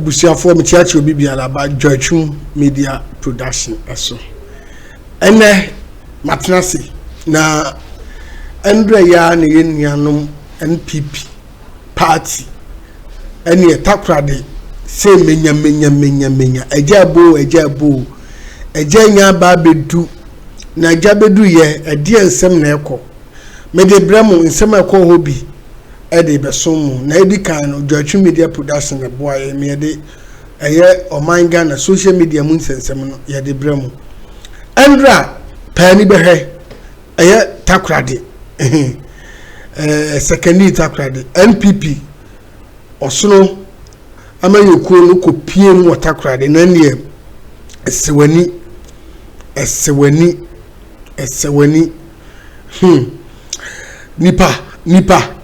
busiafo me tiachi obi biara ba Joychum Media Production eso ene matnasi na Andre ya ne yenuanom NPP party ene takrade say menya ejabo ejanya ba bedu na jabedu ye ede ensem na ekọ mede bramo ensem ekọ hobi ede besom na edi kan no Joychum Media Production na boy me ede eye omanga na social media mu nsensem no ye de bramo Andra pani behe eye takrade secondly takrade NPP osono amayokuo no kopie mu takrade na ne esewani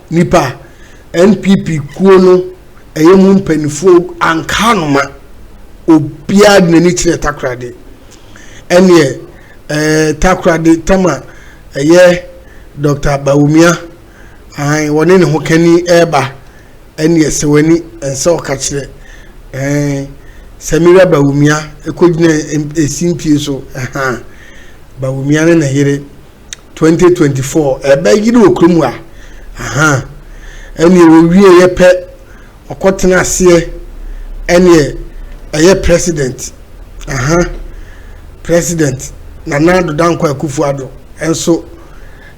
nipa NPP kuo no eye mu mpanifo ankanoma obia de nani kire takrade ene takrade tama eye Dr. Bawumia ai woni ne ho kani eba ene esewani ense okachire Samira Bawumia ekogina esimpie so Bawumia ne na yire 2024 eba yiri okrum a ene owie ye pe okotena ase ene eye president president Nana Dankwa Akufo-Addo enso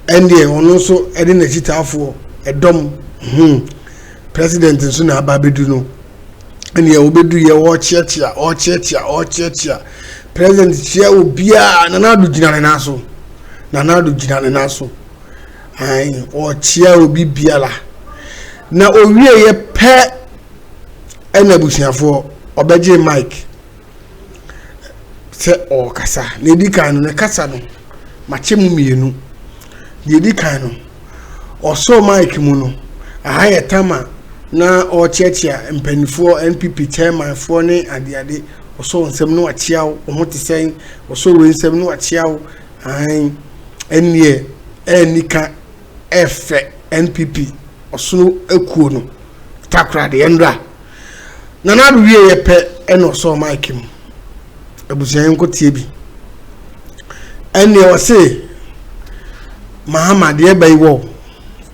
ene ono so ede na chitafo edom president nso na ababedu no ene obedu ye wo chiachia president chia obia Nana Ado gina naso ai o chia obi biala na owie ye pe ene busiafo obeje mic se o kasa na edi kan no kasa no machemu mienu edi kan no oso mic mu no ahaye tama na o chechia mpanifo NPP chairman fo ne ade oso nsem no achia wo hote sen oso ro nsem no achia wo ai enie enika efe NPP oso ekuo no takrade endra Nana Ado wie ye pe eno so mic mu abusian ko tie bi ene o se Mahama de bai wo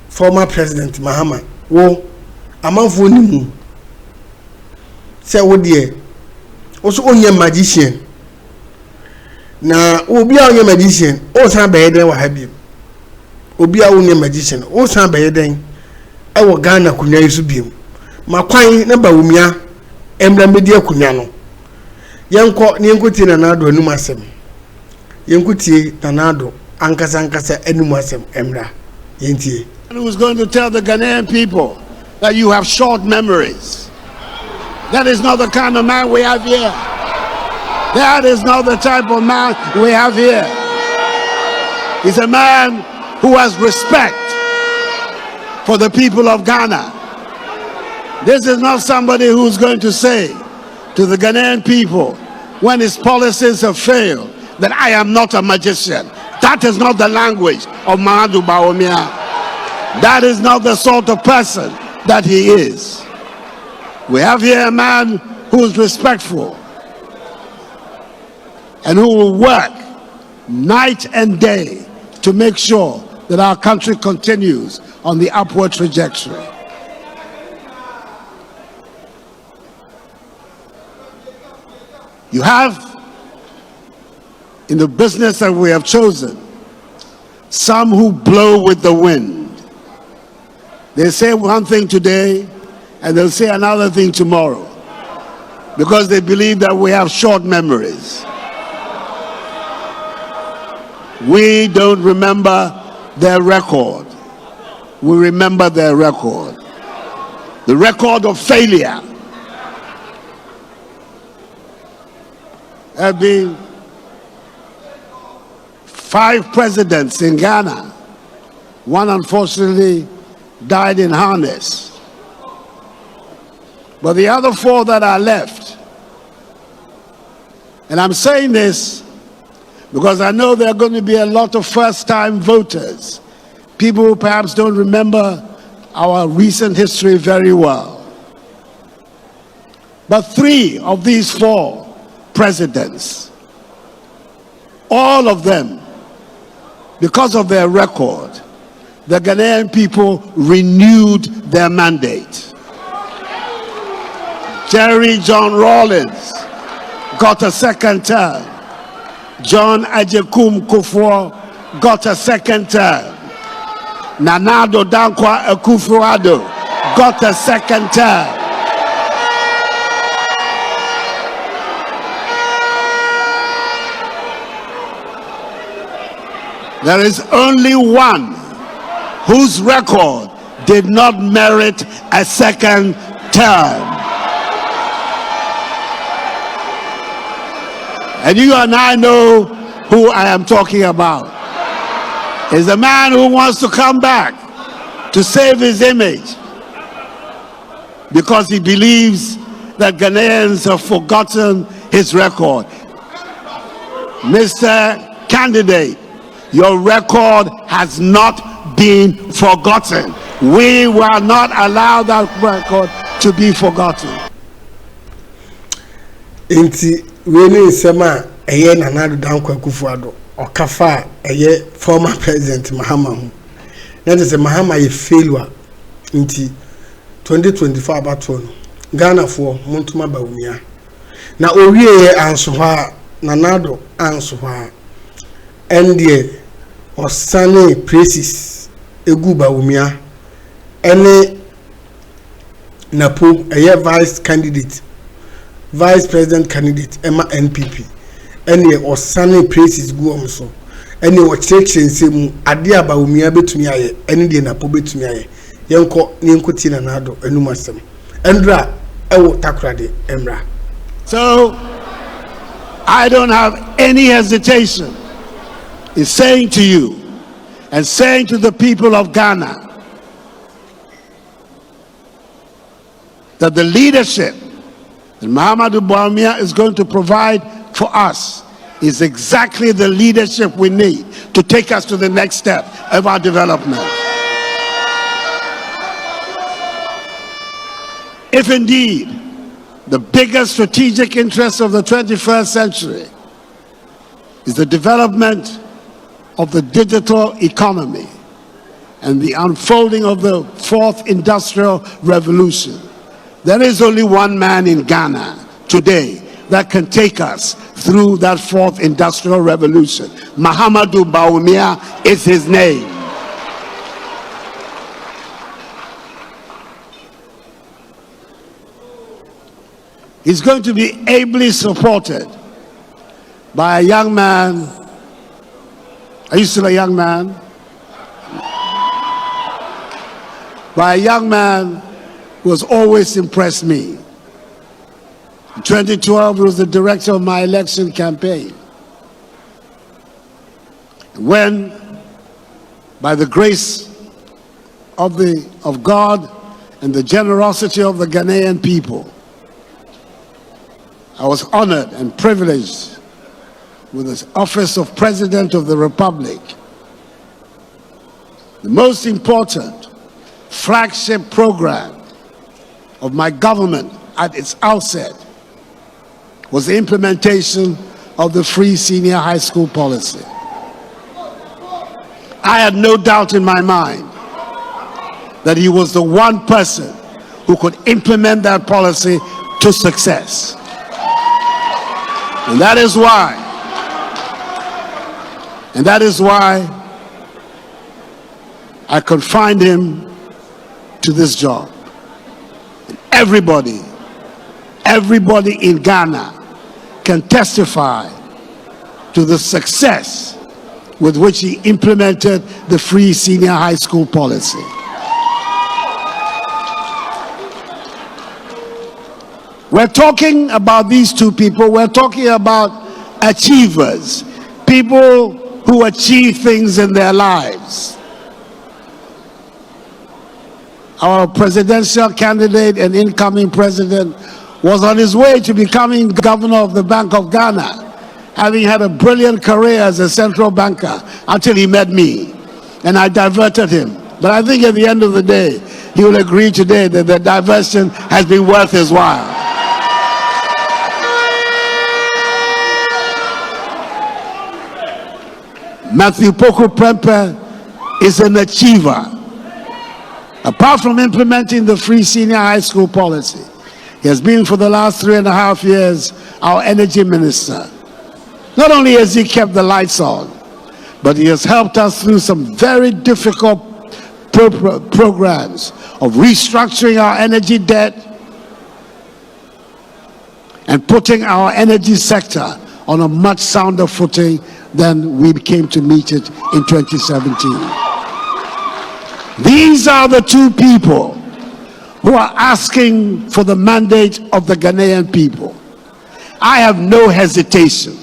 former president Mahama wo amanfo ni mu se wo de o so onye magician na obi a onye magician o san ba yeden wa habi obi a onye magician o san ba yeden e wo Ghana kunya yisu biem makwan na Bawumia emra media kunya no yenko ni yenkotie Nana Ado anum asem yenkotie Nana Ado ankasa anum asem emra yentie. Who's going to tell the Ghanaian people that you have short memories? That is not the kind of man we have here. That is not the type of man we have here. He's a man who has respect for the people of Ghana. This is not somebody who's going to say to the Ghanaian people when his policies have failed that I am not a magician. That is not the language of Bawumia. That is not the sort of person that he is. We have here a man who is respectful and who will work night and day to make sure that our country continues on the upward trajectory. You have, in the business that we have chosen, some who blow with the wind. They say one thing today and they'll say another thing tomorrow because they believe that we have short memories. We don't remember their record. We remember their record. The record of failure. There have been 5 presidents in Ghana. One unfortunately died in harness. But the other 4 that are left, and I'm saying this because I know there are going to be a lot of first-time voters, people who perhaps don't remember our recent history very well. But 3 of these 4 presidents, all of them, because of their record, the Ghanaian people renewed their mandate. Jerry John Rawlings got a 2nd term. John Ajekum Kufuor got a 2nd term. Nana Addo Dankwa Akufo-Addo got a 2nd term. There is only one whose record did not merit a 2nd term. And you and I know who I am talking about. Is a man who wants to come back to save his image because he believes that Ghanaians have forgotten his record. Mr. Candidate, your record has not been forgotten. We will not allow that record to be forgotten. Inti wele sema eye Nana Addo Dankwa Akufo-Addo okafa eye former president Mahama. That is a Mahama ye failure. Inti 2024 abato no Ghana for Montuma Bawumia. Na owie anso ha Nana Addo anso ha endie osane praises egu Bawumia ene napo eye vice president candidate Emma NPP ene osane praises gu omso ene o chekchen semu ade Bawumia betumi aye ene de napo betumi aye yenko ninkoti Nana Addo enumasem endra ewo takrade emra. So I don't have any hesitation in saying to you and saying to the people of Ghana that the leadership that Bawumia is going to provide for us is exactly the leadership we need to take us to the next step of our development. If indeed the biggest strategic interest of the 21st century is the development of the digital economy and the unfolding of the 4th industrial revolution, there is only one man in Ghana today that can take us through that 4th industrial revolution. Mahama Bawumia is his name. He's going to be ably supported by a young man. Are you still a young man? By a young man who has always impressed me. In 2012, he was the director of my election campaign. When, by the grace of God and the generosity of the Ghanaian people, I was honored and privileged with the office of President of the Republic. The most important flagship program of my government at its outset was the implementation of the free senior high school policy. I had no doubt in my mind that he was the one person who could implement that policy to success. And that is why I confined him to this job. And everybody in Ghana can testify to the success with which he implemented the free senior high school policy. We're talking about these two people. We're talking about achievers, people who achieve things in their lives. Our presidential candidate and incoming president was on his way to becoming governor of the Bank of Ghana, having had a brilliant career as a central banker until he met me, and I diverted him. But I think at the end of the day, he will agree today that the diversion has been worth his while. Matthew Poku Prempeh is an achiever. Apart from implementing the free senior high school policy, he has been for the last 3.5 years our energy minister. Not only has he kept the lights on, but he has helped us through some very difficult programs of restructuring our energy debt and putting our energy sector on a much sounder footing than we came to meet it in 2017. These are the two people who are asking for the mandate of the Ghanaian people. I have no hesitation,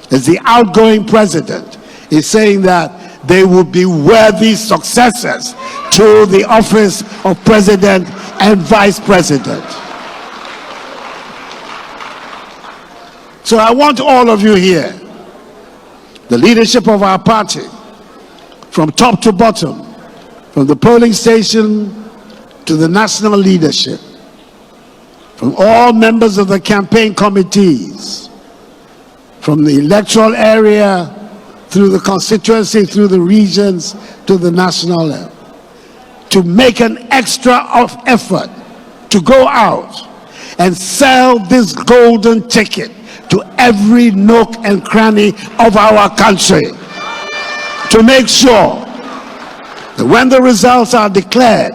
as the outgoing president is saying that they will be worthy successors to the office of president and vice president. So I want all of you here, the leadership of our party, from top to bottom, from the polling station to the national leadership, from all members of the campaign committees, from the electoral area through the constituency, through the regions to the national level, to make an extra effort to go out and sell this golden ticket to every nook and cranny of our country, to make sure that when the results are declared,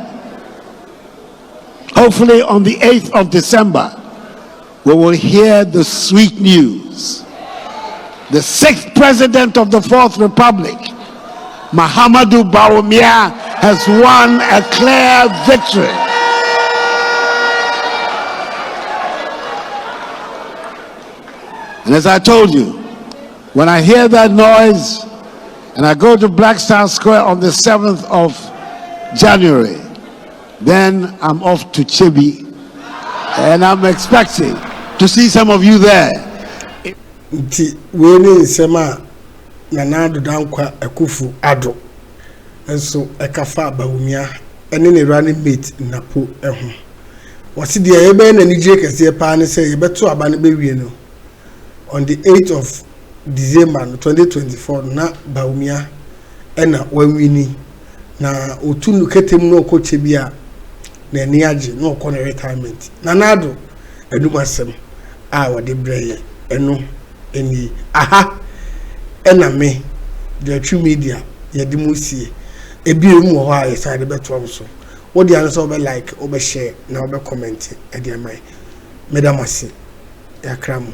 hopefully on the 8th of December, we will hear the sweet news. The 6th president of the 4th Republic, Mahama Bawumia, has won a clear victory. And as I told you, when I hear that noise and I go to Black Star Square on the 7th of January, then I'm off to Chibi, and I'm expecting to see some of you there. Nti wele nsema na nado dankwa Akufo-Addo enso ekafa Bawumia ene ne running mate napo eho wasi de ebe na nije kese pa ne se yebeto aba ne bewie no on the 8th of December 2024 na Bawumia ena wanwini na otunu ketem no okoche bia na niaje no okọ retirement na nado edumasem a wode breye eno eni aha ena me the true media yedi musie ebi emu ho a yesade beto am so wo dia no so be like wo be share na wo be comment e dia mai medamasi ya kramu